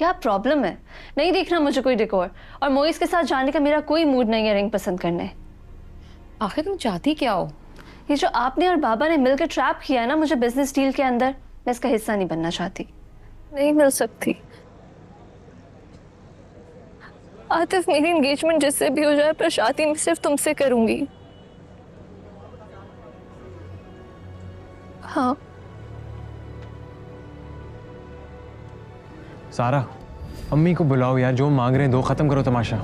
क्या प्रॉब्लम है? नहीं देखना मुझे कोई डेकोर, और मोइस के साथ जाने का मेरा कोई मूड नहीं है रिंग पसंद करने। आखिर तुम चाहती क्या हो? ये जो आपने और बाबा ने मिलकर ट्रैप किया है ना मुझे बिजनेस डील के अंदर, मैं इसका हिस्सा नहीं बनना चाहती। नहीं मिल सकती। आतिफ, मेरी एंगेजमेंट जिससे भी हो जाए, पर शादी मैं सिर्फ तुमसे करूंगी। हाँ। सारा, अम्मी को बुलाओ यार, जो मांग रहे हैं दो, खत्म करो तमाशा।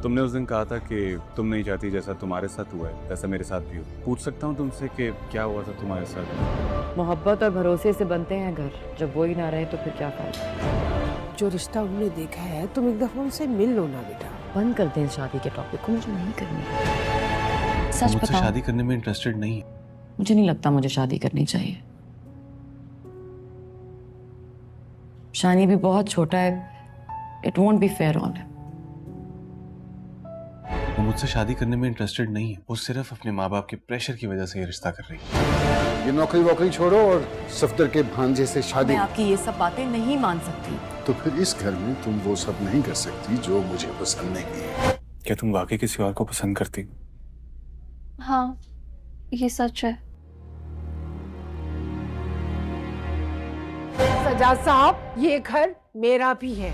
तुमने उस दिन कहा था कि तुम नहीं चाहती जैसा तुम्हारे साथ हुआ है वैसा मेरे साथ भी हो। पूछ सकता हूँ तुमसे कि क्या हुआ था तुम्हारे साथ? मोहब्बत और भरोसे से बनते हैं घर, जब वो ही ना रहे तो फिर क्या फायदा। जो रिश्ता उन्होंने देखा है तुम एक दफा उनसे मिल लो ना बेटा। बंद कर दें शादी के टॉपिक को, मुझे नहीं करनी। सच मुझसे बताओ, शादी करने में इंटरेस्टेड नहीं है। मुझे नहीं लगता मुझे शादी करनी चाहिए। शानी भी बहुत छोटा है, it won't be fair on him. वो मुझसे शादी करने में इंटरेस्टेड नहीं है, वो सिर्फ अपने माँ बाप के प्रेशर की वजह से ये रिश्ता कर रही है। ये नौकरी वोकरी छोड़ो और सफदर के भांजे से शादी। मैं आपकी ये सब बातें नहीं मान सकती। तो फिर इस घर में तुम वो सब नहीं कर सकती जो मुझे पसंद नहीं है। क्या तुम वाकई किसी और को पसंद करती? हाँ, ये सच है। सजाद साहब, ये घर मेरा भी है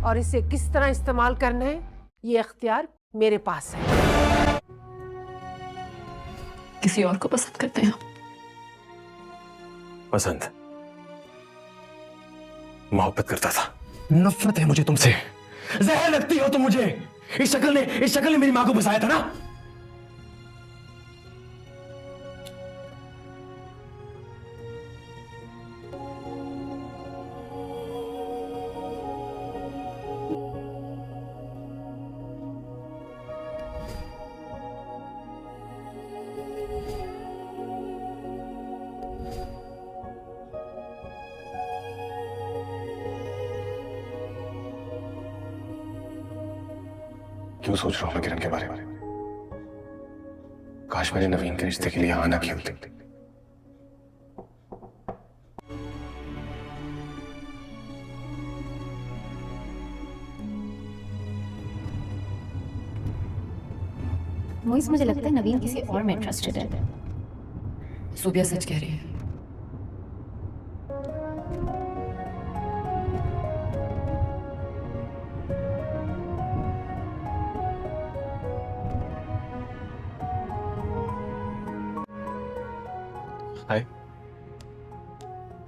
और इसे किस तरह इस्तेमाल करना है ये इख्तियार मेरे पास है। किसी और को पसंद करते हैं? पसंद, मोहब्बत करता था। नफरत है मुझे तुमसे, जहर लगती हो तुम मुझे। इस शक्ल ने मेरी माँ को बसाया था ना। क्यों सोच रहा हूं मैं किरण के बारे में? काश मैंने नवीन के रिश्ते के लिए आना की होती। मोइस, मुझे लगता है नवीन किसी और में इंटरेस्टेड है। सूबिया सच कह रही है। हाय।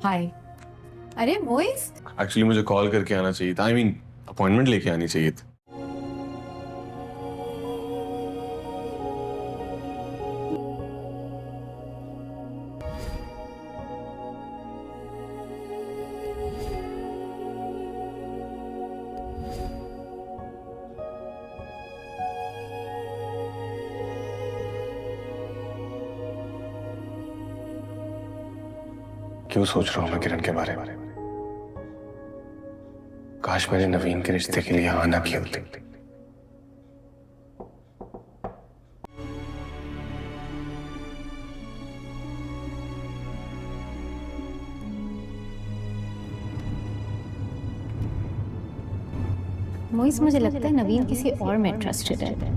हाय। अरे मोइस, एक्चुअली मुझे कॉल करके आना चाहिए था, अपॉइंटमेंट लेके आनी चाहिए थी। क्यों सोच रहा हूं मैं किरण के बारे में? काश मैंने नवीन के रिश्ते के लिए आना की होती। मोइस, मुझे लगता है नवीन किसी और में इंटरेस्टेड है।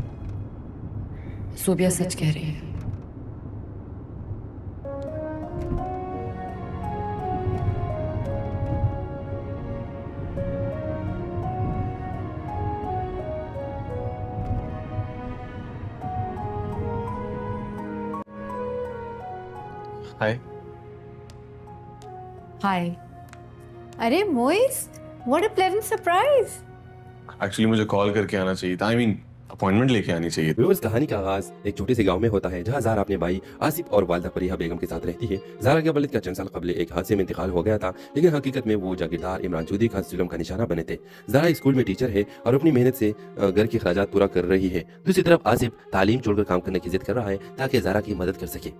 सूबिया सच कह रही है। हाय। हाय। अरे मोइस, what a pleasant surprise. Actually मुझे कॉल करके आना चाहिए था, अपॉइंटमेंट लेके आनी चाहिए थी। व्यूअर्स, कहानी का आगाज एक छोटे से गांव में होता है जहां ज़ारा अपने भाई आसिफ और वालिदा फरीहा बेगम के साथ रहती है। ज़ारा के वालिद का चंद साल कबल एक हादसे में इंतकाल हो गया था, लेकिन हकीकत में वो जागीरदार इमरान चौधरी का जुल्म का निशाना बने थे। ज़ारा स्कूल में टीचर है और अपनी मेहनत से घर के खर्चात पूरा कर रही है। दूसरी तरफ आसिफ तालीम छोड़कर काम करने की जिद कर रहा है ताकि ज़ारा की मदद कर सके।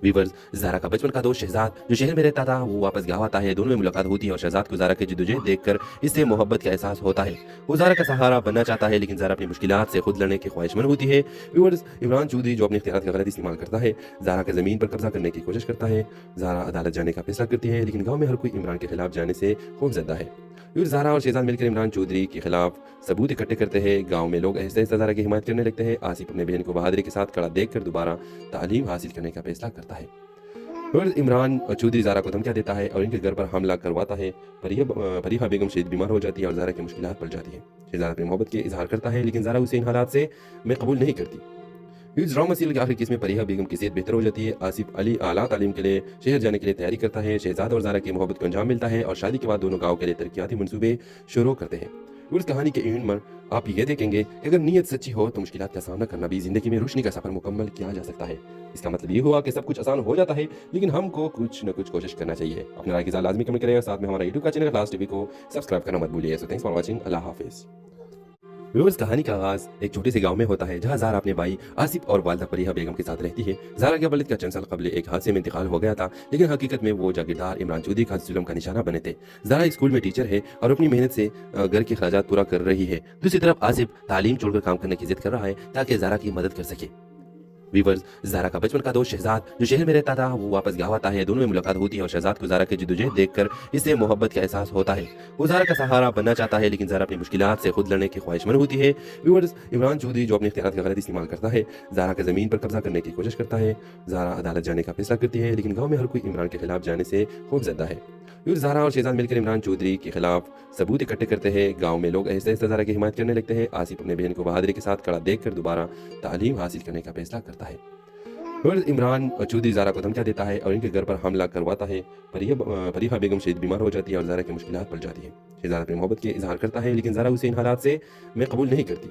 वीवर्स, ज़ारा का बचपन का दोस्त शहजाद जो शहर में रहता था वो वापस गाँव आता है। दोनों में मुलाकात होती है और शहजाद को ज़ारा की जद्दोजहद देखकर इससे मोहब्बत का एहसास होता है। वो ज़ारा का सहारा बनना चाहता है लेकिन ज़ारा अपनी मुश्किलात से खुद लड़ने की ख्वाहिशमंद होती है। वीवर्स, इमरान चौधरी जो अपने इख्तियारात का गलत इस्तेमाल करता है, ज़ारा के ज़मीन पर कब्जा करने की कोशिश करता है। ज़ारा अदालत जाने का फैसला करती है लेकिन गाँव में हर कोई इमरान के खिलाफ जाने से खौफजदा है। फिर ज़ारा और शहजाद मिलकर इमरान चौधरी के खिलाफ सबूत इकट्ठे करते हैं। गांव में लोग ऐसे ज़ारा की हिमायत करने लगते हैं। आसिफ अपने बहन को बहादुरी के साथ खड़ा देखकर दोबारा तालीम हासिल करने का फैसला करता है। फिर इमरान चौधरी ज़ारा को धमकियां देता है और इनके घर पर हमला करवाता है। फरीहा बेगम शदीद बीमार हो जाती है और ज़ारा की मुश्किलात बढ़ जाती है। शहजाद अपनी मोहब्बत के इजहार करता है लेकिन ज़ारा उसे इन हालात से मैं कबूल नहीं करती। इस ड्रामा सीरियल के आखिरी केस में फरीहा बेगम की सेहत बेहतर हो जाती है। आसिफ अली आला तालीम के लिए शहर जाने के लिए तैयारी करता है। शहजाद और ज़ारा की मोहब्बत को अंजाम मिलता है और शादी के बाद दोनों गाँव के लिए तरक्याती मंसूबे शुरू करते हैं। उस कहानी के एंड में आप ये देखेंगे कि अगर नीयत सच्ची हो तो मुश्किलात का सामना करना भी जिंदगी में रोशनी का सफर मुकम्मल किया जा सकता है। इसका मतलब ये हुआ कि सब कुछ आसान हो जाता है लेकिन हमको कुछ न कुछ कोशिश करना चाहिए। अपने राय की इज़हार लाजमी कमेंट करें। साथ में हमारा यूट्यूब का चैनल क्लास टीवी को सब्सक्राइब करना मत भूलिए। So thanks for watching. अल्लाह हाफिज़। व्यूअर्स, कहानी का आगाज एक छोटे से गांव में होता है जहां ज़ारा अपने भाई आसिफ और वालिदा फरीहा बेगम के साथ रहती है। ज़ारा के वालिद का चंद साल कबल एक हादसे में इंतकाल हो गया था लेकिन हकीकत में वो जागीरदार इमरान चौधरी का जुल्म का निशाना बने थे। ज़ारा स्कूल में टीचर है और अपनी मेहनत से घर के अखराजात पूरा कर रही है। दूसरी तरफ आसिफ तालीम छोड़कर काम करने की जिद कर रहा है ताकि ज़ारा की मदद कर सके। वीवर्स, ज़ारा का बचपन का दोस्त शहजाद जो शहर में रहता था वो वापस गाँव आता है। दोनों में मुलाकात होती है और शहजाद को ज़ारा की जद्दोजहद देखकर इससे मोहब्बत का एहसास होता है। वो ज़ारा का सहारा बनना चाहता है लेकिन ज़ारा अपनी मुश्किलात से खुद लड़ने की ख्वाहिशमंद होती है। व्यूअर्स, इमरान चौधरी जो अपने इख्तियारात का गलत इस्तेमाल करता है, ज़ारा के ज़मीन पर कब्जा करने की कोशिश करता है। ज़ारा अदालत जाने का फैसला करती है लेकिन गाँव में हर कोई इमरान के खिलाफ जाने से खौफजदा है। फिर ज़ारा और शहजाद मिलकर इमरान चौधरी के खिलाफ सबूत इकट्ठे करते हैं। गाँव में लोग ऐसे ज़ारा की हिमायत करने लगते हैं। आसिफ अपने बहन को बहादुरी के साथ खड़ा देखकर दोबारा तालीम हासिल करने का फैसला करता है। फिर इमरान चौधरी ज़ारा को धमकियां देता है और इनके घर पर हमला करवाता है। फरीहा बेगम शदीद बीमार हो जाती है और ज़ारा की मुश्किलात बढ़ जाती है। शहजाद अपनी मोहब्बत के इजहार करता है लेकिन ज़ारा उसे इन हालात से मैं कबूल नहीं करती।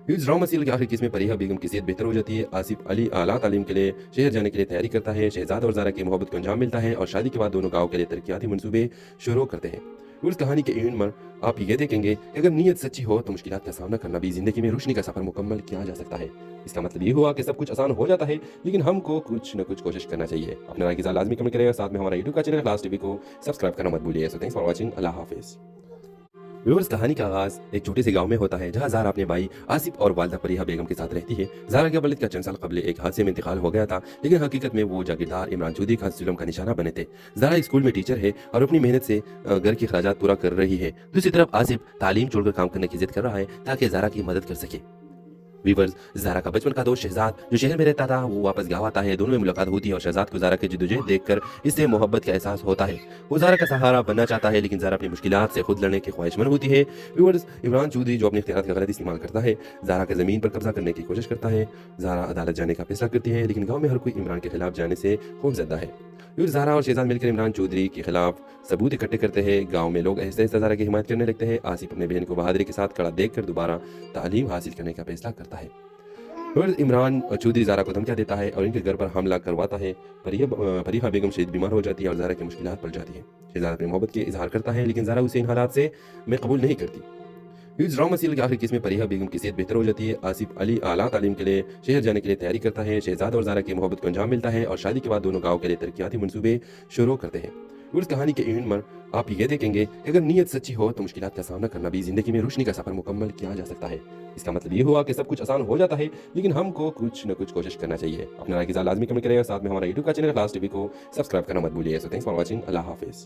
इस ड्रामा सीरियल के आखिरी केस में फरीहा बेगम की सेहत बेहतर हो जाती है। आसिफ अली आला तालीम के लिए शहर जाने के लिए तैयारी करता है। शहजाद और ज़ारा की मोहब्बत को अंजाम मिलता है और शादी के बाद दोनों गाँव के लिए तरक्याती मंसूबे शुरू करते हैं। उस कहानी के एंड में आप ये देखेंगे कि अगर नीयत सच्ची हो तो मुश्किलात का सामना करना भी जिंदगी में रोशनी का सफर मुकम्मल किया जा सकता है। इसका मतलब ये हुआ कि सब कुछ आसान हो जाता है लेकिन हमको कुछ न कुछ कोशिश करना चाहिए। अपने राय की इज़हार लाजमी कमेंट करें। साथ में हमारा यूट्यूब का चैनल क्लास टीवी को सब्सक्राइब करना मत भूलिए। So thanks for watching. अल्लाह हाफिज़। व्यूअर्स, कहानी का आगाज एक छोटे से गांव में होता है जहां ज़ारा अपने भाई आसिफ और वालिदा फरीहा बेगम के साथ रहती है। ज़ारा के वालिद का चंद साल कबल एक हादसे में इंतकाल हो गया था लेकिन हकीकत में वो जागीरदार इमरान चौधरी का जुल्म का निशाना बने थे। ज़ारा स्कूल में टीचर है और अपनी मेहनत से घर के अखराजात पूरा कर रही है। दूसरी तरफ आसिफ तालीम छोड़कर काम करने की जिद कर रहा है ताकि ज़ारा की मदद कर सके। वीवर्स, ज़ारा का बचपन का दोस्त शहजाद जो शहर में रहता था वो वापस गाँव आता है। दोनों में मुलाकात होती है और शहजाद को ज़ारा की जद्दोजहद देखकर इससे मोहब्बत का एहसास होता है। वो ज़ारा का सहारा बनना चाहता है लेकिन ज़ारा अपनी मुश्किलात से खुद लड़ने की ख्वाहिशमंद होती है। व्यूअर्स, इमरान चौधरी जो अपने इख्तियारात का गलत इस्तेमाल करता है, ज़ारा के ज़मीन पर कब्जा करने की कोशिश करता है। ज़ारा अदालत जाने का फैसला करती है लेकिन गाँव में हर कोई इमरान के खिलाफ जाने से खौफजदा है। फिर ज़ारा और शहजाद मिलकर इमरान चौधरी के खिलाफ सबूत इकट्ठे करते हैं। गाँव में लोग ऐसे ज़ारा की हिमायत करने लगते हैं। आसिफ अपने बहन को बहादुरी के साथ खड़ा देखकर दोबारा तालीम हासिल करने का फैसला करता है। फिर इमरान चौधरी ज़ारा को धमकियां देता है और इनके घर पर हमला करवाता है। फरीहा बेगम शदीद बीमार हो जाती है और ज़ारा की मुश्किलात बढ़ जाती है। शहजाद अपनी मोहब्बत के इजहार करता है लेकिन ज़ारा उसे इन हालात से मैं कबूल नहीं करती। इस ड्रामा सीरियल के आखिरी केस में फरीहा बेगम की सेहत बेहतर हो जाती है। आसिफ अली आला तालीम के लिए शहर जाने के लिए तैयारी करता है। शहजाद और ज़ारा की मोहब्बत को अंजाम मिलता है और शादी के बाद दोनों गाँव के लिए तरक्याती मंसूबे शुरू करते हैं। उस कहानी के एंड में आप ये देखेंगे कि अगर नीयत सच्ची हो तो मुश्किलात का सामना करना भी जिंदगी में रोशनी का सफर मुकम्मल किया जा सकता है। इसका मतलब ये हुआ कि सब कुछ आसान हो जाता है लेकिन हमको कुछ न कुछ कोशिश करना चाहिए। अपने राय की इज़हार लाजमी कमेंट करें। साथ में हमारा यूट्यूब का चैनल क्लास टीवी को सब्सक्राइब करना मत भूलिए। So thanks for watching. अल्लाह हाफिज़।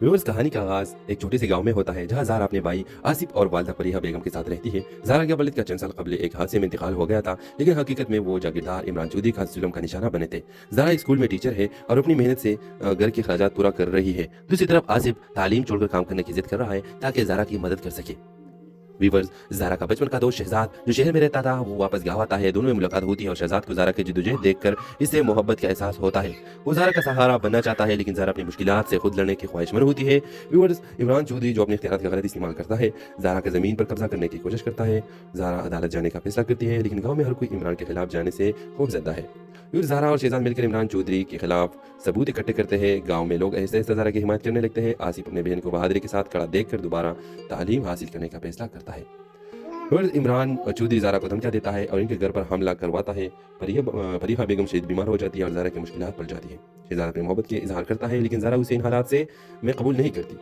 व्यूअर्स, कहानी का आगाज एक छोटे से गांव में होता है जहां ज़ारा अपने भाई आसिफ और वालिदा फरीहा बेगम के साथ रहती है। ज़ारा के वालिद का चंद साल कबल एक हादसे में इंतकाल हो गया था लेकिन हकीकत में वो जागीरदार इमरान चौधरी का जुल्म का निशाना बने थे। ज़ारा स्कूल में टीचर है और अपनी मेहनत से घर के अखराजात पूरा कर रही है। दूसरी तरफ आसिफ तालीम छोड़कर काम करने की जिद कर रहा है ताकि ज़ारा की मदद कर सके। वीवर्स, ज़ारा का बचपन का दोस्त शहजाद जो शहर में रहता था वो वापस गाँव आता है। दोनों में मुलाकात होती है और शहजाद को ज़ारा की जद्दोजहद देखकर इससे मोहब्बत का एहसास होता है। वो ज़ारा का सहारा बनना चाहता है लेकिन ज़ारा अपनी मुश्किलात से खुद लड़ने की ख्वाहिशमंद होती है। व्यूअर्स, इमरान चौधरी जो अपने इख्तियारात का गलत इस्तेमाल करता है, ज़ारा के ज़मीन पर कब्जा करने की कोशिश करता है। ज़ारा अदालत जाने का फैसला करती है लेकिन गाँव में हर कोई इमरान के खिलाफ जाने से खौफजदा है। फिर ज़ारा और शहजाद मिलकर इमरान चौधरी के खिलाफ सबूत इकट्ठे करते हैं। गाँव में लोग ऐसे ज़ारा की हिमायत करने लगते हैं। आसिफ अपने बहन को बहादुरी के साथ खड़ा देखकर दोबारा तालीम हासिल करने का फैसला करता है। फिर इमरान चौधरी ज़ारा को धमकियाँ देता है और इनके घर पर हमला करवाता है। फरीहा बेगम शदीद बीमार हो जाती है और ज़ारा की मुश्किलात बढ़ जाती है। शहजादा अपनी मोहब्बत के इजहार करता है लेकिन ज़ारा उसे इन हालात से में कबूल नहीं करती।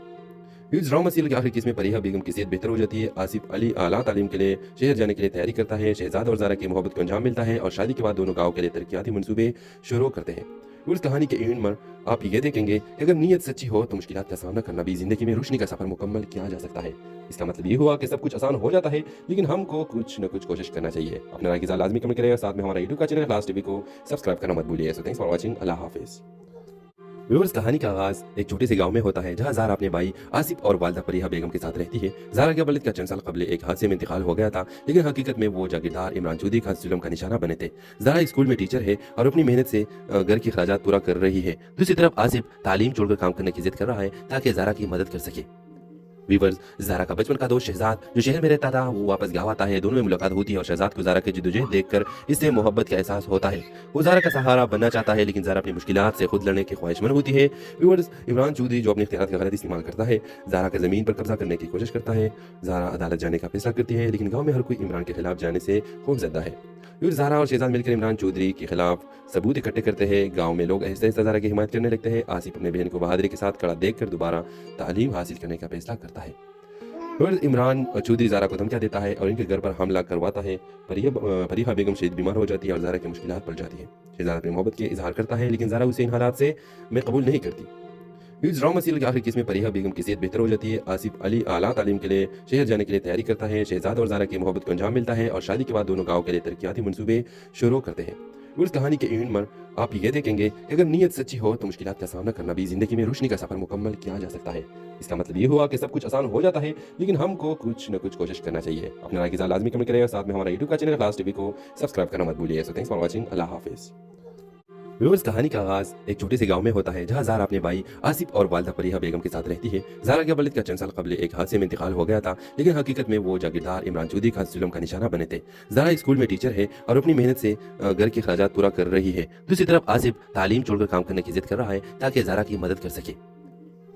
इस ड्रामा सीरियल के आखिरी केस में फरीहा बेगम की सेहत बेहतर हो जाती है। आसिफ अली आला तालीम के लिए शहर जाने के लिए तैयारी करता है। शहजादा और ज़ारा की मोहब्बत को अंजाम मिलता है और शादी के बाद दोनों गाँव के लिए तरक्याती मंसूबे शुरू करते हैं। उस कहानी के एंड में आप ये देखेंगे कि अगर नीयत सच्ची हो तो मुश्किलात का सामना करना भी जिंदगी में रोशनी का सफर मुकम्मल किया जा सकता है। इसका मतलब ये हुआ कि सब कुछ आसान हो जाता है लेकिन हमको कुछ न कुछ कोशिश करना चाहिए। अपना राय की साथ लाजमी कमेंट करें और साथ में हमारा यूट्यूब का चैनल क्लास टीवी को सब्सक्राइब करना मत भूलिए। So thanks for watching. अल्लाह हाफिज़। व्यूअर्स, कहानी का आगाज एक छोटे से गांव में होता है जहां ज़ारा अपने भाई आसिफ और वालदा फरीहा बेगम के साथ रहती है। ज़ारा के वालिद का चंद साल कबल एक हादसे में इंतकाल हो गया था लेकिन हकीकत में वो जागीरदार इमरान चौधरी खास जुल्म का निशाना बने थे। ज़ारा स्कूल में टीचर है और अपनी मेहनत से घर की खराजात पूरा कर रही है। दूसरी तरफ आसिफ तालीम छोड़कर काम करने की जिद कर रहा है ताकि ज़ारा की मदद कर सके। वीवर्स, ज़ारा का बचपन का दोस्त शहजाद जो शहर में रहता था वो वापस गाँव आता है। दोनों में मुलाकात होती है और शहजाद को ज़ारा की जिद्दोजहद देखकर इससे मोहब्बत का एहसास होता है। वो ज़ारा का सहारा बनना चाहता है लेकिन ज़ारा अपनी मुश्किलात से खुद लड़ने की ख्वाहिशमंद होती है। व्यूअर्स, इमरान चौधरी जो अपने इख्तियार का गलत इस्तेमाल करता है ज़ारा की ज़मीन पर कब्जा करने की कोशिश करता है। ज़ारा अदालत जाने का फैसला करती है लेकिन गाँव में हर कोई इमरान के खिलाफ जाने से खौफजदा है। ज़ारा और शहजाद मिलकर इमरान चौधरी के खिलाफ सबूत इकट्ठे करते हैं। गांव में लोग ऐसे ज़ारा की हिमायत करने लगते हैं। आसिफ अपने बहन को बहादुरी के साथ खड़ा देखकर दोबारा तालीम हासिल करने का फैसला करता है। फिर इमरान चौधरी ज़ारा को धमकियाँ देता है और इनके घर पर हमला करवाता है। फरीहा बेगम शदीद बीमार हो जाती है और ज़ारा की मुश्किलात बढ़ जाती है। शहजादा अपनी मोहब्बत के इजहार करता है लेकिन ज़ारा उसे इन हालात से में कबूल नहीं करती। इस ड्रामा सीरियल के आखिरी केस में फरीहा बेगम की सेहत बेहतर हो जाती है। आसिफ अली आला तालीम के लिए शहर जाने के लिए तैयारी करता है। शहजादा और ज़ारा की मोहब्बत को अंजाम मिलता है और शादी के बाद दोनों गाँव के लिए तरक्याती मंसूबे शुरू करते हैं। उस कहानी के एंड में आप ये देखेंगे कि अगर नीयत सच्ची हो तो मुश्किलात का सामना करना भी जिंदगी में रोशनी का सफर मुकम्मल किया जा सकता है। इसका मतलब ये हुआ कि सब कुछ आसान हो जाता है लेकिन हमको कुछ न कुछ कोशिश करना चाहिए। अपना राय की साथ लाजमी कमेंट करें और साथ में हमारा यूट्यूब का चैनल क्लास टीवी को सब्सक्राइब करना मत भूलिए। So thanks for watching. अल्लाह हाफिज़। व्यूअर्स, कहानी का आगाज एक छोटे से गांव में होता है जहां ज़ारा अपने भाई आसिफ और वालदा फरीहा बेगम के साथ रहती है। ज़ारा के वालिद का चंद साल कबल एक हादसे में इंतकाल हो गया था लेकिन हकीकत में वो जागीरदार इमरान चौधरी खास जुल्म का निशाना बने थे। ज़ारा स्कूल में टीचर है और अपनी मेहनत से घर की खराजात पूरा कर रही है। दूसरी तरफ आसिफ तालीम छोड़कर काम करने की जिद कर रहा है ताकि ज़ारा की मदद कर सके।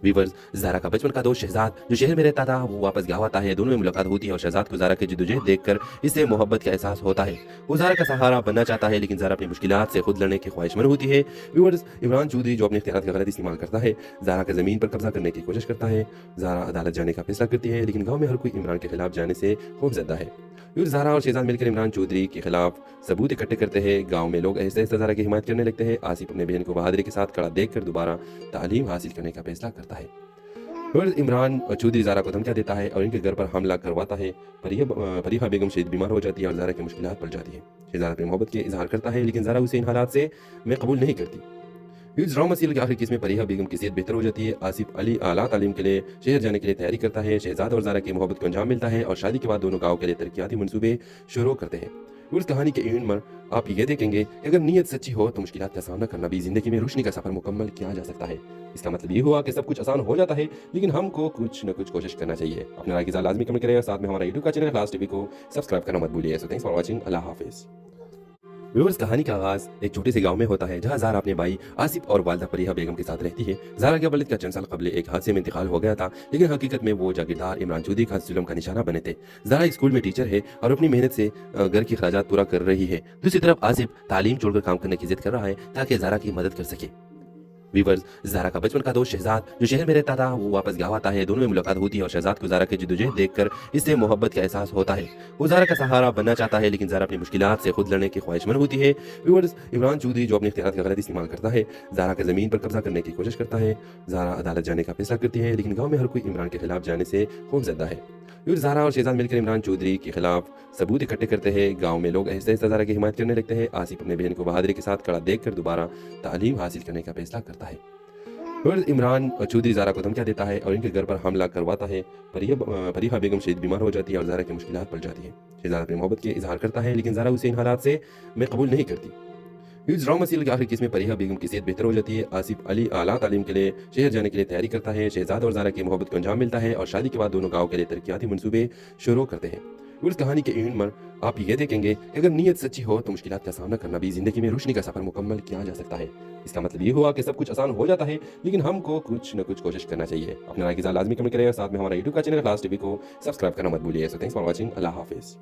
वीवर्स, ज़ारा का बचपन का दोस्त शहजाद जो शहर में रहता था वो वापस गाँव आता है। दोनों में मुलाकात होती है और शहजाद को ज़ारा की जिद्दोजहद देखकर इससे मोहब्बत का एहसास होता है। वो ज़ारा का सहारा बनना चाहता है लेकिन ज़ारा अपनी मुश्किलात से खुद लड़ने की ख्वाहिशमंद होती है। व्यूअर्स, इमरान चौधरी जो अपने इख्तियार का गलत इस्तेमाल करता है ज़ारा की ज़मीन पर कब्जा करने की कोशिश करता है। ज़ारा अदालत जाने का फैसला करती है लेकिन गाँव में हर कोई इमरान के खिलाफ जाने से खौफजदा है। ज़ारा और शहजाद मिलकर इमरान चौधरी के खिलाफ सबूत इकट्ठे करते हैं। गाँव में लोग ऐसे ज़ारा की हिमायत करने लगते हैं। आसिफ अपने बहन को बहादुरी के साथ खड़ा देखकर दोबारा तालीम हासिल करने का फैसला करता है। फिर इमरान चौधरी ज़ारा को धमकियाँ देता है और इनके घर पर हमला करवाता है। फरीहा बेगम शदीद बीमार हो जाती है और ज़ारा की मुश्किलात बढ़ जाती है। शहजादा अपनी मोहब्बत के इजहार करता है लेकिन ज़ारा उसे इन हालात से में कबूल नहीं करती। इस ड्रामा सीरियल के आखिरी केस में फरीहा बेगम की सेहत बेहतर हो जाती है। आसिफ अली आला तालीम के लिए शहर जाने के लिए तैयारी करता है। शहजादा और ज़ारा की मोहब्बत को अंजाम मिलता है और शादी के बाद दोनों गाँव के लिए तरक्याती मंसूबे शुरू करते हैं। उस कहानी के एंड में आप ये देखेंगे कि अगर नीयत सच्ची हो तो मुश्किलात का सामना करना भी जिंदगी में रोशनी का सफर मुकम्मल किया जा सकता है। इसका मतलब ये हुआ कि सब कुछ आसान हो जाता है लेकिन हमको कुछ न कुछ कोशिश करना चाहिए। अपना राय की साथ लाजमी कमेंट करें और साथ में हमारा यूट्यूब का चैनल क्लास टीवी को सब्सक्राइब करना मत भूलिए। So thanks for watching. अल्लाह हाफिज़। व्यूअर्स, कहानी का आगाज एक छोटे से गांव में होता है जहां ज़ारा अपने भाई आसिफ और वालदा फरीहा बेगम के साथ रहती है। ज़ारा के वालिद का चंद साल कबल एक हादसे में इंतकाल हो गया था लेकिन हकीकत में वो जागीरदार इमरान चौधरी खास जुल्म का निशाना बने थे। ज़ारा स्कूल में टीचर है और अपनी मेहनत से घर की खराजात पूरा कर रही है। दूसरी तरफ आसिफ तालीम छोड़कर काम करने की जिद कर रहा है ताकि ज़ारा की मदद कर सके। वीवर्स, ज़ारा का बचपन का दोस्त शहजाद जो शहर में रहता था वो वापस गाँव आता है। दोनों में मुलाकात होती है और शहजाद को ज़ारा की जिद्दोजहद देखकर इससे मोहब्बत का एहसास होता है। वो ज़ारा का सहारा बनना चाहता है लेकिन ज़ारा अपनी मुश्किलात से खुद लड़ने की ख्वाहिशमंद होती है। व्यूअर्स, इमरान चौधरी जो अपने इख्तियार का गलत इस्तेमाल करता है ज़ारा की ज़मीन पर कब्जा करने की कोशिश करता है। ज़ारा अदालत जाने का फैसला करती है लेकिन गाँव में हर कोई इमरान के खिलाफ जाने से खौफजदा है। ज़ारा और शहजाद मिलकर इमरान चौधरी के खिलाफ सबूत इकट्ठे करते हैं। गाँव में लोग ऐसे ज़ारा की हिमायत करने लगते हैं। आसिफ अपने बहन को बहादुरी के साथ खड़ा देखकर दोबारा तालीम हासिल करने का फैसला करता है। फिर इमरान चौधरी ज़ारा को धमकियाँ देता है और इनके घर पर हमला करवाता है। फरीहा बेगम शदीद बीमार हो जाती है और ज़ारा की मुश्किलात बढ़ जाती है। शहजादा अपनी मोहब्बत के इजहार करता है लेकिन ज़ारा उसे इन हालात से में कबूल नहीं करती। इस ड्रामा सीरियल के आखिरी केस में फरीहा बेगम की सेहत बेहतर हो जाती है। आसिफ अली आला तालीम के लिए शहर जाने के लिए तैयारी करता है। शहजादा और ज़ारा की मोहब्बत को अंजाम मिलता है और शादी के बाद दोनों गाँव के लिए तरक्याती मंसूबे शुरू करते हैं। और इस कहानी के एंड में आप ये देखेंगे कि अगर नीयत सच्ची हो तो मुश्किलात का सामना करना भी जिंदगी में रोशनी का सफर मुकम्मल किया जा सकता है। इसका मतलब ये हुआ कि सब कुछ आसान हो जाता है, लेकिन हमको कुछ न कुछ कोशिश करना चाहिए। अपने राय के साथ लाजमी कमेंट करें और साथ में हमारा यूट्यूब का चैनल क्लास टीवी को सब्सक्राइब करना मत भूलिए। So thanks for watching. अल्लाह हाफिज।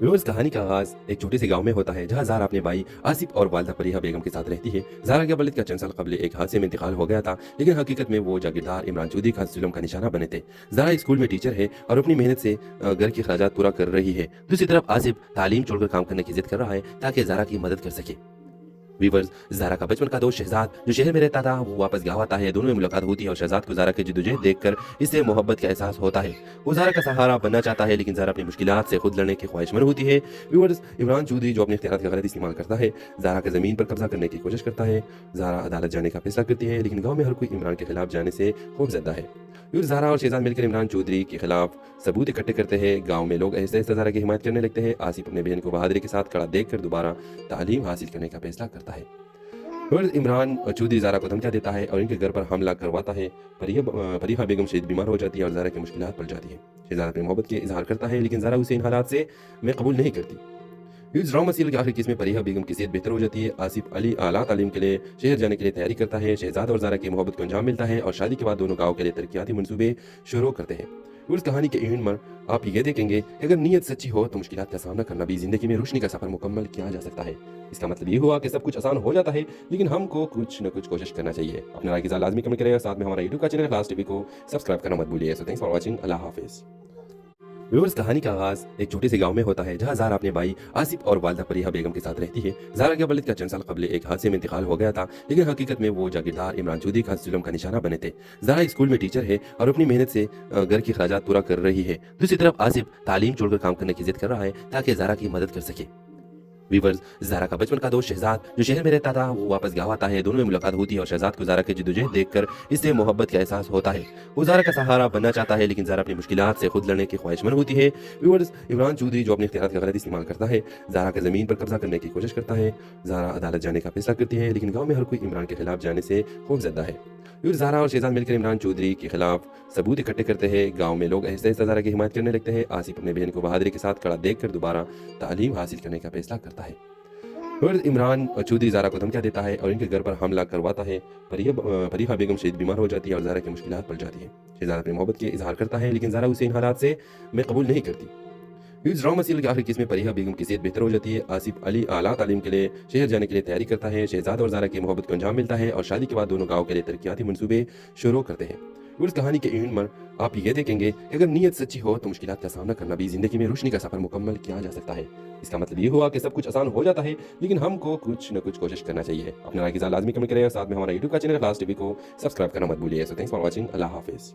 इस कहानी का आगाज एक छोटे से गांव में होता है, जहां ज़ारा अपने भाई आसिफ और वालदा फरीहा बेगम के साथ रहती है। ज़ारा के वालिद का चंद साल कबल एक हादसे में इंतकाल हो गया था, लेकिन हकीकत में वो जागीरदार इमरान चौधरी का जुल्म का निशाना बने थे। ज़ारा स्कूल में टीचर है और अपनी मेहनत से घर के अखराजात पूरा कर रही है। दूसरी तरफ आसिफ तालीम छोड़कर काम करने की जिद कर रहा है ताकि ज़ारा की मदद कर सके। वीवर्स, ज़ारा का बचपन का दोस्त शहजाद जो शहर में रहता था वो वापस गाँव आता है। दोनों में मुलाकात होती है और शहजाद को ज़ारा की जिद्दोजहद देखकर इससे मोहब्बत का एहसास होता है। वो ज़ारा का सहारा बनना चाहता है, लेकिन ज़ारा अपनी मुश्किलात से खुद लड़ने की ख्वाहिशमंद होती है। वीवर्स, इमरान चौधरी जो अपने इख्तियारात का गलत इस्तेमाल करता है, ज़ारा के ज़मीन पर कब्जा करने की कोशिश करता है। ज़ारा अदालत जाने का फैसला करती है, लेकिन गाँव में हर कोई इमरान के खिलाफ जाने से खौफजदा है। ज़ारा और शहजाद मिलकर इमरान चौधरी के खिलाफ सबूत इकट्ठे करते हैं। गांव में लोग ऐसे ऐसे ज़ारा की हिमायत करने लगते हैं। आसिफ अपने बहन को बहादुरी के साथ खड़ा देखकर दोबारा तालीम हासिल करने का फैसला करता है। और इमरान चौधरी ज़ारा को धमकियां देता है और इनके घर पर हमला करवाता है। फरीहा बेगम शदीद बीमार हो जाती है और ज़ारा की मुश्किलात बढ़ जाती है। शहजाद अपनी मोहब्बत के इजहार करता है, लेकिन ज़ारा उसे इन हालात से मैं कबूल नहीं करती। इस ड्रामा सीरियल के आखिरी केस में फरीहा बेगम की सेहत बेहतर हो जाती है। आसिफ अली आला तालीम के लिए शहर जाने के लिए तैयारी करता है। शहजाद और ज़ारा की मोहब्बत को अंजाम मिलता है और शादी के बाद दोनों गाँव के लिए तरक्याती मंसूबे शुरू करते हैं। उस कहानी के एंड में आप ये देखेंगे कि अगर नीयत सच्ची हो तो मुश्किलात का सामना करना भी जिंदगी में रोशनी का सफर मुकम्मल किया जा सकता है। इसका मतलब ये हुआ कि सब कुछ आसान हो जाता है, लेकिन हमको कुछ न कुछ कोशिश करना चाहिए। अपने राय के साथ लाजमी कमेंट करें और साथ में हमारा यूट्यूब का चैनल क्लास टीवी को सब्सक्राइब करना मत भूलिए। So thanks for watching. अल्लाह हाफिज। इस कहानी का आगाज एक छोटे से गांव में होता है, जहां ज़ारा अपने भाई आसिफ और वालदा फरीहा बेगम के साथ रहती है। ज़ारा के वालिद का चंद साल कबल एक हादसे में इंतकाल हो गया था, लेकिन हकीकत में वो जागीरदार इमरान चौधरी का जुल्म का निशाना बने थे। ज़ारा स्कूल में टीचर है और अपनी मेहनत से घर के अखराजात पूरा कर रही है। दूसरी तरफ आसिफ तालीम छोड़कर काम करने की जिद कर रहा है ताकि ज़ारा की मदद कर सके। वीवर्स, ज़ारा का बचपन का दोस्त शहजाद जो शहर में रहता था वो वापस गाँव आता है। दोनों में मुलाकात होती है और शहजाद को ज़ारा की जिद्दोजहद देखकर इससे मोहब्बत का एहसास होता है। वो ज़ारा का सहारा बनना चाहता है, लेकिन ज़ारा अपनी मुश्किलात से खुद लड़ने की ख्वाहिशमंद होती है। वीवर्स, इमरान चौधरी जो अपने इख्तियारात का गलत इस्तेमाल करता है, ज़ारा के ज़मीन पर कब्जा करने की कोशिश करता है। ज़ारा अदालत जाने का फैसला करती है, लेकिन गाँव में हर कोई इमरान के खिलाफ जाने से खौफजदा है। ज़ारा और शहजाद मिलकर इमरान चौधरी के खिलाफ सबूत इकट्ठे करते हैं। गाँव में लोग ऐसे ऐसे ज़ारा की हिमायत करने लगते हैं। आसिफ अपने बहन को बहादुरी के साथ खड़ा देखकर दोबारा तालीम हासिल करने का फैसला करता है। और इमरान चौधरी ज़ारा को धमकियां देता है और इनके घर पर हमला करवाता है। फरीहा बेगम शदीद बीमार हो जाती है और ज़ारा की मुश्किलात बढ़ जाती है। शहजाद अपनी मोहब्बत के इजहार करता है, लेकिन ज़ारा उसे इन हालात से मैं कबूल नहीं करती। इस ड्रामा सीरियल के आखिरी केस में फरीहा बेगम की सेहत बेहतर हो जाती है। आसिफ अली आला तालीम के लिए शहर जाने के लिए तैयारी करता है। शहजाद और ज़ारा की मोहब्बत को अंजाम मिलता है और शादी के बाद दोनों गाँव के लिए तरक्याती मंसूबे शुरू करते हैं। उस कहानी के एंड में आप ये देखेंगे कि अगर नीयत सच्ची हो तो मुश्किलात का सामना करना भी जिंदगी में रोशनी का सफर मुकम्मल किया जा सकता है। इसका मतलब ये हुआ कि सब कुछ आसान हो जाता है, लेकिन हमको कुछ न कुछ कोशिश करना चाहिए। अपने राय के साथ लाजमी कमेंट करें और साथ में हमारा यूट्यूब का चैनल क्लास टीवी को सब्सक्राइब करना मत भूलिए। So thanks for watching. अल्लाह हाफिज।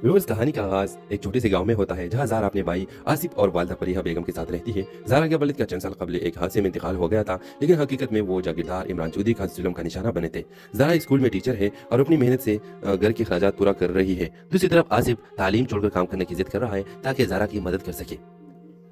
इस कहानी का आगाज एक छोटे से गांव में होता है, जहां ज़ारा अपने भाई आसिफ और वालदा फरीहा बेगम के साथ रहती है। ज़ारा के वालिद का चंद साल कबल एक हादसे में इंतकाल हो गया था, लेकिन हकीकत में वो जागीरदार इमरान चौधरी का जुल्म का निशाना बने थे। ज़ारा स्कूल में टीचर है और अपनी मेहनत से घर के अखराजात पूरा कर रही है। दूसरी तरफ आसिफ तालीम छोड़कर काम करने की जिद कर रहा है ताकि ज़ारा की मदद कर सके।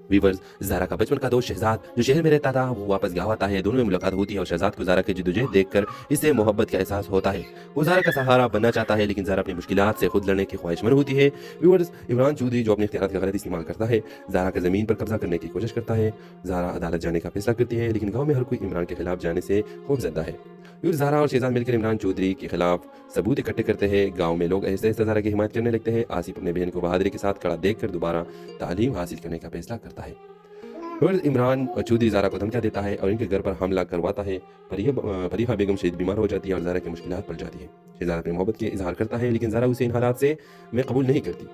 वीवर्स, ज़ारा का बचपन का दोस्त शहजाद जो शहर में रहता था वो वापस गाँव आता है। दोनों में मुलाकात होती है और शहजाद को ज़ारा की जिद्दोजहद देखकर इससे मोहब्बत का एहसास होता है। वो ज़ारा का सहारा बनना चाहता है, लेकिन ज़ारा अपनी मुश्किलात से खुद लड़ने की ख्वाहिशमंद होती है। वीवर्स, इमरान चौधरी जो अपने इख्तियारात का गलत इस्तेमाल करता है, ज़ारा के ज़मीन पर कब्जा करने की कोशिश करता है। ज़ारा अदालत जाने का फैसला करती है, लेकिन गाँव में हर कोई इमरान के खिलाफ जाने से खौफजदा है। ज़ारा और शहजाद मिलकर इमरान चौधरी के खिलाफ सबूत इकट्ठे करते हैं। गाँव में लोग ऐसे ऐसे ज़ारा की हिमायत करने लगते हैं। आसिफ अपने बहन को बहादुरी के साथ खड़ा देखकर दोबारा तालीम हासिल करने का फैसला करता है। और इमरान चौधरी ज़ारा को धमकियां देता है और इनके घर पर हमला करवाता है। फरीहा बेगम शदीद बीमार हो जाती है और ज़ारा की मुश्किलात बढ़ जाती है। शहजाद अपनी मोहब्बत के इजहार करता है, लेकिन ज़ारा उसे इन हालात से मैं कबूल नहीं करती।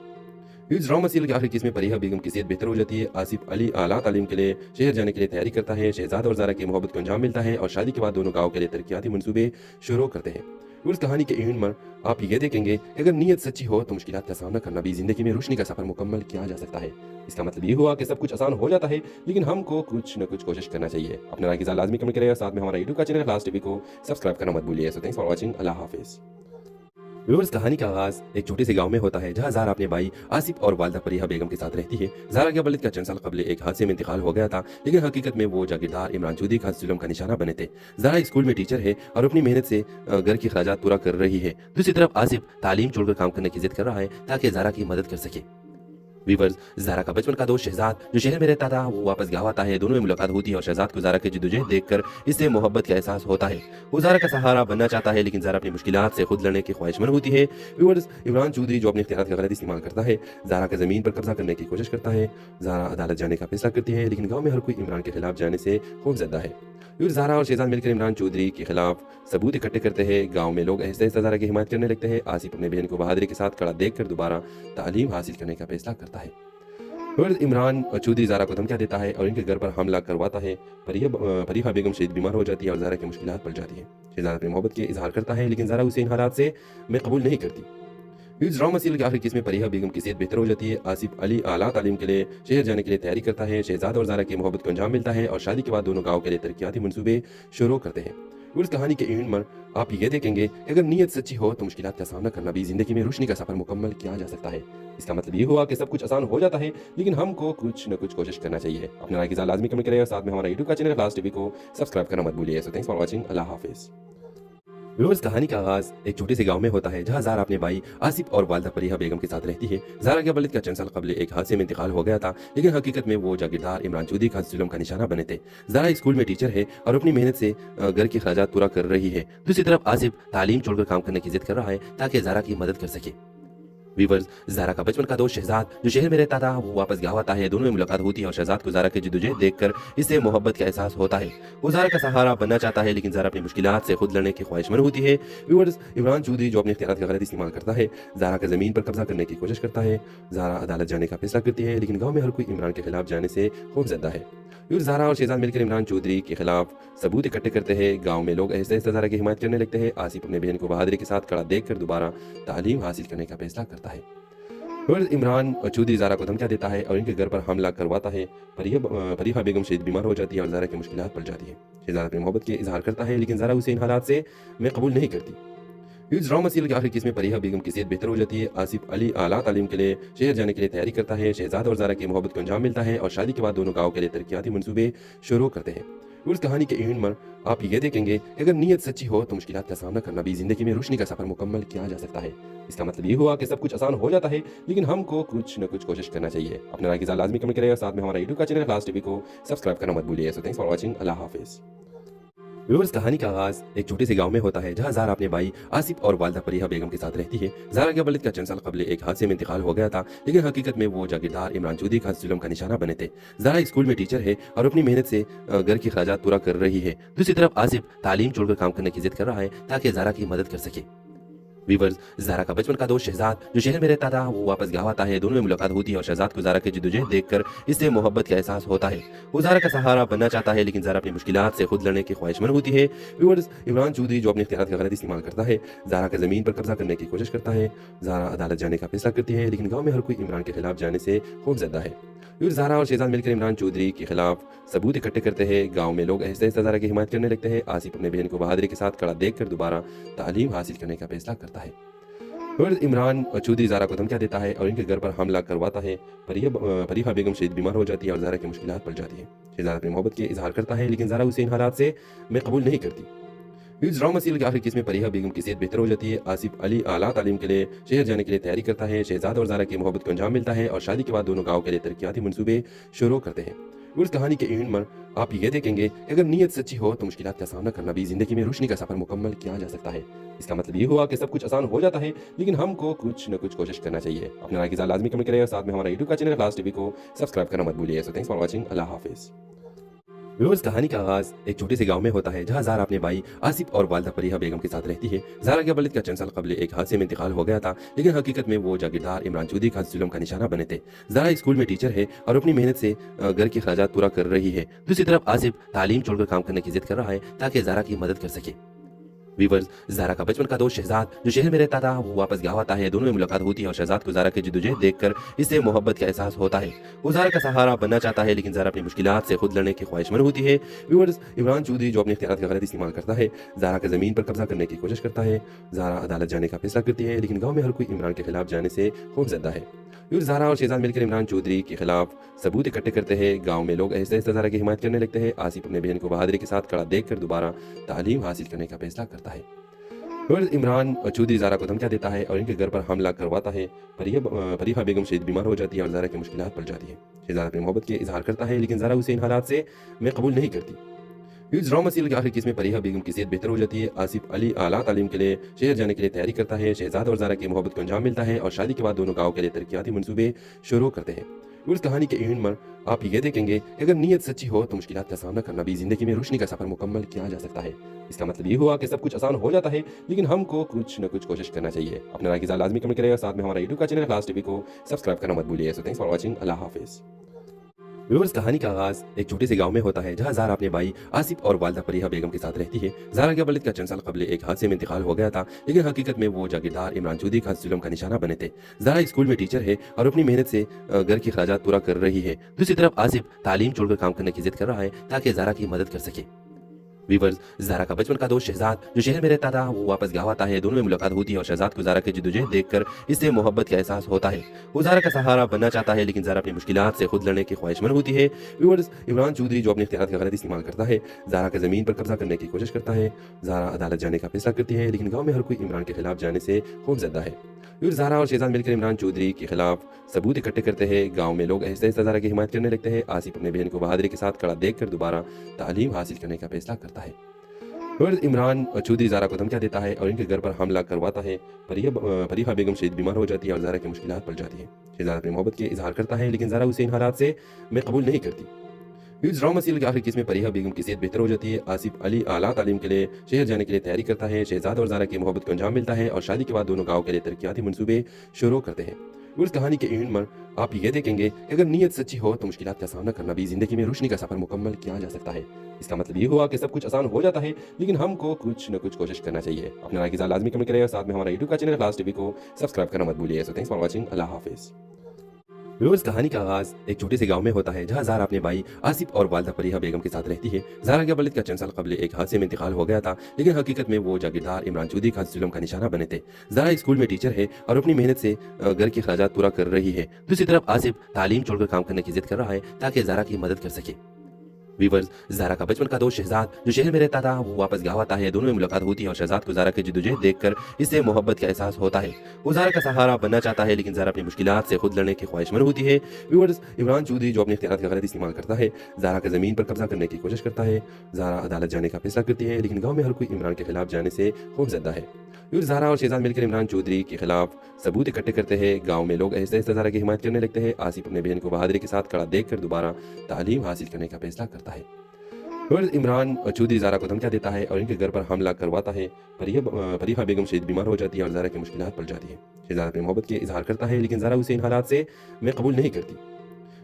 इस ड्रामा सीरियल के आखिरी केस में फरीहा बेगम की सेहत बेहतर हो जाती है। आसिफ अली आला तालीम के लिए शहर जाने के लिए तैयारी करता है। शहजाद और ज़ारा की मोहब्बत को अंजाम मिलता है और शादी के बाद दोनों गाँव के लिए तरक्याती मंसूबे शुरू करते हैं। उस कहानी के एंड में आप ये देखेंगे कि अगर नीयत सच्ची हो तो मुश्किलात का सामना करना भी जिंदगी में रोशनी का सफर मुकम्मल किया जा सकता है। इसका मतलब ये हुआ कि सब कुछ आसान हो जाता है, लेकिन हमको कुछ न कुछ कोशिश करना चाहिए। अपने राय के साथ लाजमी कमेंट करें और साथ में हमारा यूट्यूब का चैनल क्लास टीवी को सब्सक्राइब करना मत भूलिए। So thanks for watching. अल्लाह हाफिज। इस कहानी का आगाज एक छोटे से गांव में होता है, जहां ज़ारा अपने भाई आसिफ और वालदा फरीहा बेगम के साथ रहती है। ज़ारा के वालिद का चंद साल कबल एक हादसे में इंतकाल हो गया था, लेकिन हकीकत में वो जागीरदार इमरान चौधरी का जुल्म का निशाना बने थे। ज़ारा स्कूल में टीचर है और अपनी मेहनत से घर के अखराजात पूरा कर रही है। दूसरी तरफ आसिफ तालीम छोड़कर काम करने की जिद कर रहा है ताकि ज़ारा की मदद कर सके। वीवर्स, ज़ारा का बचपन का दोस्त शहजाद जो शहर में रहता था वो वापस गाँव आता है। दोनों में मुलाकात होती है और शहजाद को ज़ारा की जिद्दोजहद देखकर इससे मोहब्बत का एहसास होता है। वो ज़ारा का सहारा बनना चाहता है लेकिन ज़ारा अपनी मुश्किलात से खुद लड़ने की ख्वाहिशमंद होती है। वीवर्स, इमरान चौधरी जो अपने इख्तियारात का गलत इस्तेमाल करता है, ज़ारा के ज़मीन पर कब्जा करने की कोशिश करता है। ज़ारा अदालत जाने का फैसला करती है लेकिन गाँव में हर कोई इमरान के खिलाफ जाने से खौफजदा है। फिर ज़ारा और शहजाद मिलकर इमरान चौधरी के खिलाफ सबूत इकट्ठे करते हैं। गांव में लोग ऐसे ज़ारा की हिमायत करने लगते हैं। आसिफ अपने बहन को बहादुरी के साथ खड़ा देखकर दोबारा तालीम हासिल करने का फैसला करता है। फिर इमरान चौधरी ज़ारा को धमकियां देता है और इनके घर पर हमला करवाता है। फरीहा बेगम शदीद बीमार हो जाती है और ज़ारा की मुश्किलात बढ़ जाती है। शहजाद अपनी मोहब्बत के इजहार करता है लेकिन ज़ारा उसे इन हालात से में कबूल नहीं करती। इस ड्रामा सीरियल के आखिरी किस्म में फरीहा बेगम की सेहत बेहतर हो जाती है। आसिफ अली आला तालीम के लिए शहर जाने के लिए तैयारी करता है। शहजाद और ज़ारा की मोहब्बत को अंजाम मिलता है और शादी के बाद दोनों गाँव के लिए तरक्याती मंसूबे शुरू करते हैं। उस कहानी के एंड में आप ये देखेंगे कि अगर नीयत सच्ची हो तो मुश्किलात का सामना करना भी जिंदगी में रोशनी का सफर मुकम्मल किया जा सकता है। इसका मतलब ये हुआ कि सब कुछ आसान हो जाता है लेकिन हमको कुछ न कुछ कोशिश करना चाहिए। अपने राय की लाजमी कमेंट करें और साथ में हमारा यूट्यूब का चैनल क्लास टीवी को सब्सक्राइब करना मत भूलिए। So thanks for watching. अल्लाह हाफिज़। रोज कहानी का आगाज एक छोटे से गांव में होता है जहां ज़ारा अपने भाई आसिफ और वालदा फरीहा बेगम के साथ रहती है। ज़ारा के वालिद का चंद साल कबल एक हादसे में इंतकाल हो गया था लेकिन हकीकत में वो जागीरदार इमरान चौधरी का जुल्म का निशाना बने थे। ज़ारा स्कूल में टीचर है और अपनी मेहनत से घर के खर्चात पूरा कर रही है। दूसरी तरफ आसिफ तालीम छोड़कर काम करने की जिद कर रहा है ताकि ज़ारा की मदद कर सके। वीवर्स, ज़ारा का बचपन का दोस्त शहजाद जो शहर में रहता था वो वापस गाँव आता है। दोनों में मुलाकात होती है और शहजाद को ज़ारा की जिद्दोजहद देखकर इससे मोहब्बत का एहसास होता है। वो ज़ारा का सहारा बनना चाहता है लेकिन ज़ारा अपनी मुश्किलात से खुद लड़ने की ख्वाहिशमंद होती है। वीवर्स, इमरान चौधरी जो अपने इख्तियारात का गलत इस्तेमाल करता है, ज़ारा के ज़मीन पर कब्जा करने की कोशिश करता है। ज़ारा अदालत जाने का फैसला करती है लेकिन गाँव में हर कोई इमरान के खिलाफ जाने से खौफजदा है। फिर ज़ारा और शहजाद मिलकर इमरान चौधरी के खिलाफ सबूत इकट्ठे करते हैं। गाँव में लोग ऐसे ज़ारा की हिमायत करने लगते हैं। आसिफ अपने बहन को बहादुरी के साथ खड़ा देखकर दोबारा तालीम हासिल करने का फैसला करता है। फिर इमरान चौधरी ज़ारा को धमकियां देता है और इनके घर पर हमला करवाता है। फरीहा बेगम शदीद बीमार हो जाती है और ज़ारा की मुश्किलात बढ़ जाती है। शहजाद अपनी मोहब्बत के इजहार करता है लेकिन ज़ारा उसे इन हालात से में कबूल नहीं करती। इस ड्रामा सीरियल के आखिरी किस्म में फरीहा बेगम की सेहत बेहतर हो जाती है। आसिफ अली आला तालीम के लिए शहर जाने के लिए तैयारी करता है। शहजाद और ज़ारा की मोहब्बत को अंजाम मिलता है और शादी के बाद दोनों गाँव के लिए तरक्याती मंसूबे शुरू करते हैं। उस कहानी के एंड में आप ये देखेंगे कि अगर नीयत सच्ची हो तो मुश्किलात का सामना करना भी जिंदगी में रोशनी का सफर मुकम्मल किया जा सकता है। इसका मतलब ये हुआ कि सब कुछ आसान हो जाता है लेकिन हमको कुछ न कुछ कोशिश करना चाहिए। अपने राय की लाजमी कमेंट करें और साथ में हमारा यूट्यूब का चैनल क्लास टीवी को सब्सक्राइब करना मत भूलिए। So thanks for watching. अल्लाह हाफिज़। रोज कहानी का आगाज एक छोटे से गांव में होता है जहां ज़ारा अपने भाई आसिफ और वालदा फरीहा बेगम के साथ रहती है। ज़ारा के वालिद का चंद साल कबल एक हादसे में इंतकाल हो गया था लेकिन हकीकत में वो जागीरदार इमरान चौधरी का जुल्म का निशाना बने थे। ज़ारा स्कूल में टीचर है और अपनी मेहनत से घर के खर्चात पूरा कर रही है। दूसरी तरफ आसिफ तालीम छोड़कर काम करने की जिद कर रहा है ताकि ज़ारा की मदद कर सके। वीवर्स, ज़ारा का बचपन का दोस्त शहजाद जो शहर में रहता था वो वापस गाँव आता है। दोनों में मुलाकात होती है और शहजाद को ज़ारा की जिद्दोजहद देखकर इससे मोहब्बत का एहसास होता है। वो ज़ारा का सहारा बनना चाहता है लेकिन ज़ारा अपनी मुश्किलात से खुद लड़ने की ख्वाहिशमंद होती है। वीवर्स, इमरान चौधरी जो अपने इख्तियारात का गलत इस्तेमाल करता है, ज़ारा के ज़मीन पर कब्जा करने की कोशिश करता है। ज़ारा अदालत जाने का फैसला करती है लेकिन गाँव में हर कोई इमरान के खिलाफ जाने से खौफजदा है। फिर ज़ारा और शहजाद मिलकर इमरान चौधरी के खिलाफ सबूत इकट्ठे करते हैं। गाँव में लोग ऐसे ज़ारा की हिमायत करने लगते हैं। आसिफ अपने बहन को बहादुरी के साथ खड़ा देखकर दोबारा तालीम हासिल करने का फैसला करता है। फिर इमरान चौधरी ज़ारा को धमकियां देता है और इनके घर पर हमला करवाता है। फरीहा बेगम शदीद बीमार हो जाती है और ज़ारा की मुश्किलात बढ़ जाती है। शहजाद अपनी मोहब्बत के इजहार करता है लेकिन ज़ारा उसे इन हालात से में कबूल नहीं करती। इस ड्रामा सीरियल के आखिरी किस्म में फरीहा बेगम की सेहत बेहतर हो जाती है। आसिफ अली आला तालीम के लिए शहर जाने के लिए तैयारी करता है। शहजाद और ज़ारा की मोहब्बत को अंजाम मिलता है और शादी के बाद दोनों गाँव के लिए तरक्याती मंसूबे शुरू करते हैं। उस कहानी के एंड में आप ये देखेंगे कि अगर नीयत सच्ची हो तो मुश्किलात का सामना करना भी जिंदगी में रोशनी का सफर मुकम्मल किया जा सकता है। इसका मतलब ये हुआ कि सब कुछ आसान हो जाता है लेकिन हमको कुछ न कुछ कोशिश करना चाहिए। अपने राय की लाजमी कमेंट करें और साथ में हमारा यूट्यूब का चैनल क्लास टीवी को सब्सक्राइब करना मत भूलिए। So thanks for watching. अल्लाह हाफिज़। रोज कहानी का आगाज एक छोटे से गांव में होता है जहां ज़ारा अपने भाई आसिफ और वालदा फरीहा बेगम के साथ रहती है। ज़ारा के वालिद का चंद साल कबल एक हादसे में इंतकाल हो गया था लेकिन हकीकत में वो जागीरदार इमरान चौधरी का जुल्म का निशाना बने थे। ज़ारा स्कूल में टीचर है और अपनी मेहनत से घर के खर्चात पूरा कर रही है। दूसरी तरफ आसिफ तालीम छोड़कर काम करने की जिद कर रहा है ताकि ज़ारा की मदद कर सके। वीवर्स, ज़ारा का बचपन का दोस्त शहजाद जो शहर में रहता था वो वापस गाँव आता है। दोनों में मुलाकात होती है और शहजाद को ज़ारा की जिद्दोजहद देखकर इससे मोहब्बत का एहसास होता है। वो ज़ारा का सहारा बनना चाहता है लेकिन ज़ारा अपनी मुश्किलात से खुद लड़ने की ख्वाहिशमंद होती है। वीवर्स, इमरान चौधरी जो अपने इख्तियारात का गलत इस्तेमाल करता है, ज़ारा के ज़मीन पर कब्जा करने की कोशिश करता है। ज़ारा अदालत जाने का फैसला करती है लेकिन गाँव में हर कोई इमरान के खिलाफ जाने से खौफजदा है। फिर ज़ारा और शहजाद मिलकर इमरान चौधरी के खिलाफ सबूत इकट्ठे करते हैं। गाँव में लोग ऐसे ज़ारा की हिमायत करने लगते हैं। आसिफ अपने बहन को बहादुरी के साथ खड़ा देखकर दोबारा तालीम हासिल करने का फैसला करता है। व्यूअर्स, इमरान चौधरी ज़ारा को धमकियां देता है और इनके घर पर हमला करवाता है। फरीहा बेगम शदीद बीमार हो जाती है और ज़ारा की मुश्किलात बढ़ जाती है। शहजाद अपनी मोहब्बत के इजहार करता है, लेकिन ज़ारा उसे इन हालात से में कबूल नहीं करती। इस ड्रामा सीरियल के आखिरी केस में फरीहा बेगम की सेहत बेहतर हो जाती है। आसिफ अली आला तालीम के लिए शहर जाने के लिए तैयारी करता है। शहजाद और ज़ारा की मोहब्बत को अंजाम मिलता है और शादी के बाद दोनों गाँव के लिए तरक्याती मंसूबे शुरू करते हैं। उस कहानी के एंड में आप ये देखेंगे कि अगर नीयत सच्ची हो तो मुश्किलात का सामना करना भी जिंदगी में रोशनी का सफर मुकम्मल किया जा सकता है। इसका मतलब ये हुआ कि सब कुछ आसान हो जाता है, लेकिन हमको कुछ न कुछ कोशिश करना चाहिए। अपने राय की लाजमी कमेंट करेगा, साथ में हमारा यूट्यूब का चैनल क्लास टीवी को सब्सक्राइब करना मत भूलिए। सो थैंक्स फॉर वॉचिंग, अल्लाह हाफिज़। व्यूअर्स, कहानी का आगाज एक छोटे से गांव में होता है जहां ज़ारा अपने भाई आसिफ और वालदा फरीहा बेगम के साथ रहती है। ज़ारा के वालिद का चंद साल कबल एक हादसे में इंतकाल हो गया था, लेकिन हकीकत में वो जागीरदार इमरान चौधरी का जुल्म का निशाना बने थे। ज़ारा स्कूल में टीचर है और अपनी मेहनत से घर के अखराजात पूरा कर रही है। दूसरी तरफ आसिफ तालीम छोड़कर काम करने की जिद कर रहा है ताकि ज़ारा की मदद कर सके। वीवर्स, ज़ारा का बचपन का दोस्त शहजाद जो शहर में रहता था वो वापस गाँव आता है। दोनों में मुलाकात होती है और शहजाद को ज़ारा की जिद्दोजहद देखकर इससे मोहब्बत का एहसास होता है। वो ज़ारा का सहारा बनना चाहता है, लेकिन ज़ारा अपनी मुश्किलात से खुद लड़ने की ख्वाहिशमंद होती है। व्यूअर्स, इमरान चौधरी जो अपने इख्तियारात का गलत इस्तेमाल करता है, ज़ारा की ज़मीन पर कब्जा करने की कोशिश करता है। ज़ारा अदालत जाने का फैसला करती है, लेकिन गाँव में हर कोई इमरान के खिलाफ जाने से खौफजदा है। फिर ज़ारा और शहजाद मिलकर इमरान चौधरी के खिलाफ सबूत इकट्ठे करते हैं। गांव में लोग ऐसे ऐसे ज़ारा की हिमायत करने लगते हैं। आसिफ अपने बहन को बहादुरी के साथ खड़ा देखकर दोबारा तालीम हासिल करने का फैसला करता है। फिर इमरान चौधरी ज़ारा को धमकियां देता है और इनके घर पर हमला करवाता है। फरीहा बेगम शदीद बीमार हो जाती है और ज़ारा की मुश्किलात बढ़ जाती है। शहजाद अपनी मोहब्बत के इजहार करता है, लेकिन ज़ारा उसे इन हालात से में कबूल नहीं करती। इस ड्रामा सीरियल के आखिरी केस में फरीहा बेगम की सेहत बेहतर हो जाती है। आसिफ अली आला तालीम के लिए शहर जाने के लिए तैयारी करता है। शहजाद और ज़ारा की मोहब्बत को अंजाम मिलता है और शादी के बाद दोनों गाँव के लिए तरक्याती मंसूबे शुरू करते हैं। उस कहानी के एंड में आप ये देखेंगे कि अगर नीयत सच्ची हो तो मुश्किलात का सामना करना भी जिंदगी में रोशनी का सफर मुकम्मल किया जा सकता है। इसका मतलब ये हुआ कि सब कुछ आसान हो जाता है, लेकिन हमको कुछ न कुछ कोशिश करना चाहिए। अपने राय की लाजमी कमेंट करेगा, साथ में हमारा यूट्यूब का चैनल क्लास टीवी को सब्सक्राइब करना मत भूलिए। सो थैंक्स फॉर वॉचिंग, अल्लाह हाफिज़। व्यूअर्स, कहानी का आगाज एक छोटे से गांव में होता है जहां ज़ारा अपने भाई आसिफ और वालदा फरीहा बेगम के साथ रहती है। ज़ारा के वालिद का चंद साल कबल एक हादसे में इंतकाल हो गया था, लेकिन हकीकत में वो जागीरदार इमरान चौधरी का जुल्म का निशाना बने थे। ज़ारा स्कूल में टीचर है और अपनी मेहनत से घर के अखराजात पूरा कर रही है। दूसरी तरफ आसिफ तालीम छोड़कर काम करने की जिद कर रहा है ताकि ज़ारा की मदद कर सके। वीवर्स, ज़ारा का बचपन का दोस्त शहजाद जो शहर में रहता था वो वापस गाँव आता है। दोनों में मुलाकात होती है और शहजाद को ज़ारा की जिद्दोजहद देखकर इससे मोहब्बत का एहसास होता है। वो ज़ारा का सहारा बनना चाहता है, लेकिन ज़ारा अपनी मुश्किलात से खुद लड़ने की ख्वाहिशमंद होती है। व्यूअर्स, इमरान चौधरी जो अपने इख्तियारात का गलत इस्तेमाल करता है, ज़ारा की ज़मीन पर कब्जा करने की कोशिश करता है। ज़ारा अदालत जाने का फैसला करती है, लेकिन गाँव में हर कोई इमरान के खिलाफ जाने से खौफजदा है। फिर ज़ारा और शहजाद मिलकर इमरान चौधरी के खिलाफ सबूत इकट्ठे करते हैं। गांव में लोग ऐसे ऐसे ज़ारा की हिमायत करने लगते हैं। आसिफ अपने बहन को बहादुरी के साथ खड़ा देखकर दोबारा तालीम हासिल करने का फैसला करता है। फिर इमरान चौधरी ज़ारा को धमकियां देता है और इनके घर पर हमला करवाता है। फरीहा बेगम शदीद बीमार हो जाती है और ज़ारा की मुश्किलात बढ़ जाती है। शहजाद अपनी मोहब्बत के इजहार करता है, लेकिन ज़ारा उसे इन हालात से में कबूल नहीं करती।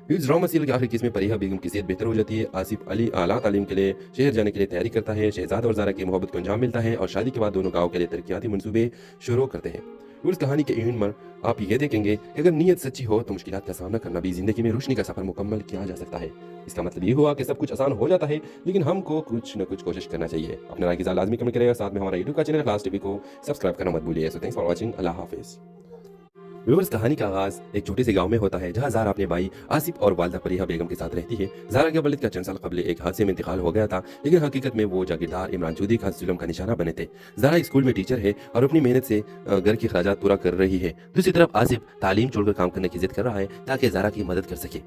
इस ड्रामा सीरियल के आखिरी केस में फरीहा बेगम की सेहत बेहतर हो जाती है। आसिफ अली आला तालीम के लिए शहर जाने के लिए तैयारी करता है। शहजाद और ज़ारा की मोहब्बत को अंजाम मिलता है और शादी के बाद दोनों गाँव के लिए तरक्याती मंसूबे शुरू करते हैं। उस कहानी के एंड में आप ये देखेंगे कि अगर नीयत सच्ची हो तो मुश्किलात का सामना करना भी जिंदगी में रोशनी का सफर मुकम्मल किया जा सकता है। इसका मतलब ये हुआ कि सब कुछ आसान हो जाता है, लेकिन हमको कुछ न कुछ कोशिश करना चाहिए। अपने राय की लाजमी कमेंट करेगा, साथ में हमारा यूट्यूब का चैनल क्लास टीवी को सब्सक्राइब करना मत भूलिए। सो थैंक्स फॉर वॉचिंग, अल्लाह हाफिज़। व्यूअर्स, कहानी का आगाज एक छोटे से गांव में होता है जहां ज़ारा अपने भाई आसिफ और वालदा फरीहा बेगम के साथ रहती है। ज़ारा के वालिद का चंद साल कबल एक हादसे में इंतकाल हो गया था, लेकिन हकीकत में वो जागीरदार इमरान चौधरी का जुल्म का निशाना बने थे। ज़ारा स्कूल में टीचर है और अपनी मेहनत से घर के अखराजात पूरा कर रही है। दूसरी तरफ आसिफ तालीम छोड़कर काम करने की जिद कर रहा है ताकि ज़ारा की मदद कर सके।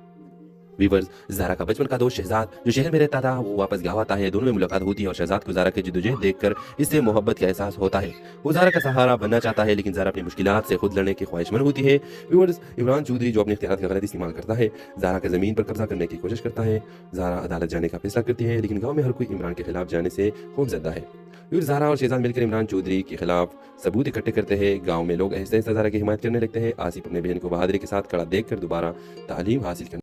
वीवर्स, ज़ारा का बचपन का दोस्त शहजाद जो शहर में रहता था वो वापस गाँव आता है। दोनों में मुलाकात होती है और शहजाद को ज़ारा की जिद्दोजहद देखकर इससे मोहब्बत का एहसास होता है। वो ज़ारा का सहारा बनना चाहता है, लेकिन ज़ारा अपनी मुश्किलात से खुद लड़ने की ख्वाहिशमंद होती है। व्यूअर्स, इमरान चौधरी जो अपने इख्तियारात का गलत इस्तेमाल करता है, ज़ारा की ज़मीन पर कब्जा करने की कोशिश करता है। ज़ारा अदालत जाने का फैसला करती है, लेकिन गाँव में हर कोई इमरान के खिलाफ जाने से खौफजदा है। फिर ज़ारा और शहजाद मिलकर इमरान चौधरी के खिलाफ सबूत इकट्ठे करते हैं। गाँव में लोग ऐसे ऐसे ज़ारा की हिमायत करने लगते हैं। आसिफ अपने बहन को बहादुरी के साथ खड़ा देखकर दोबारा तालीम हासिल करने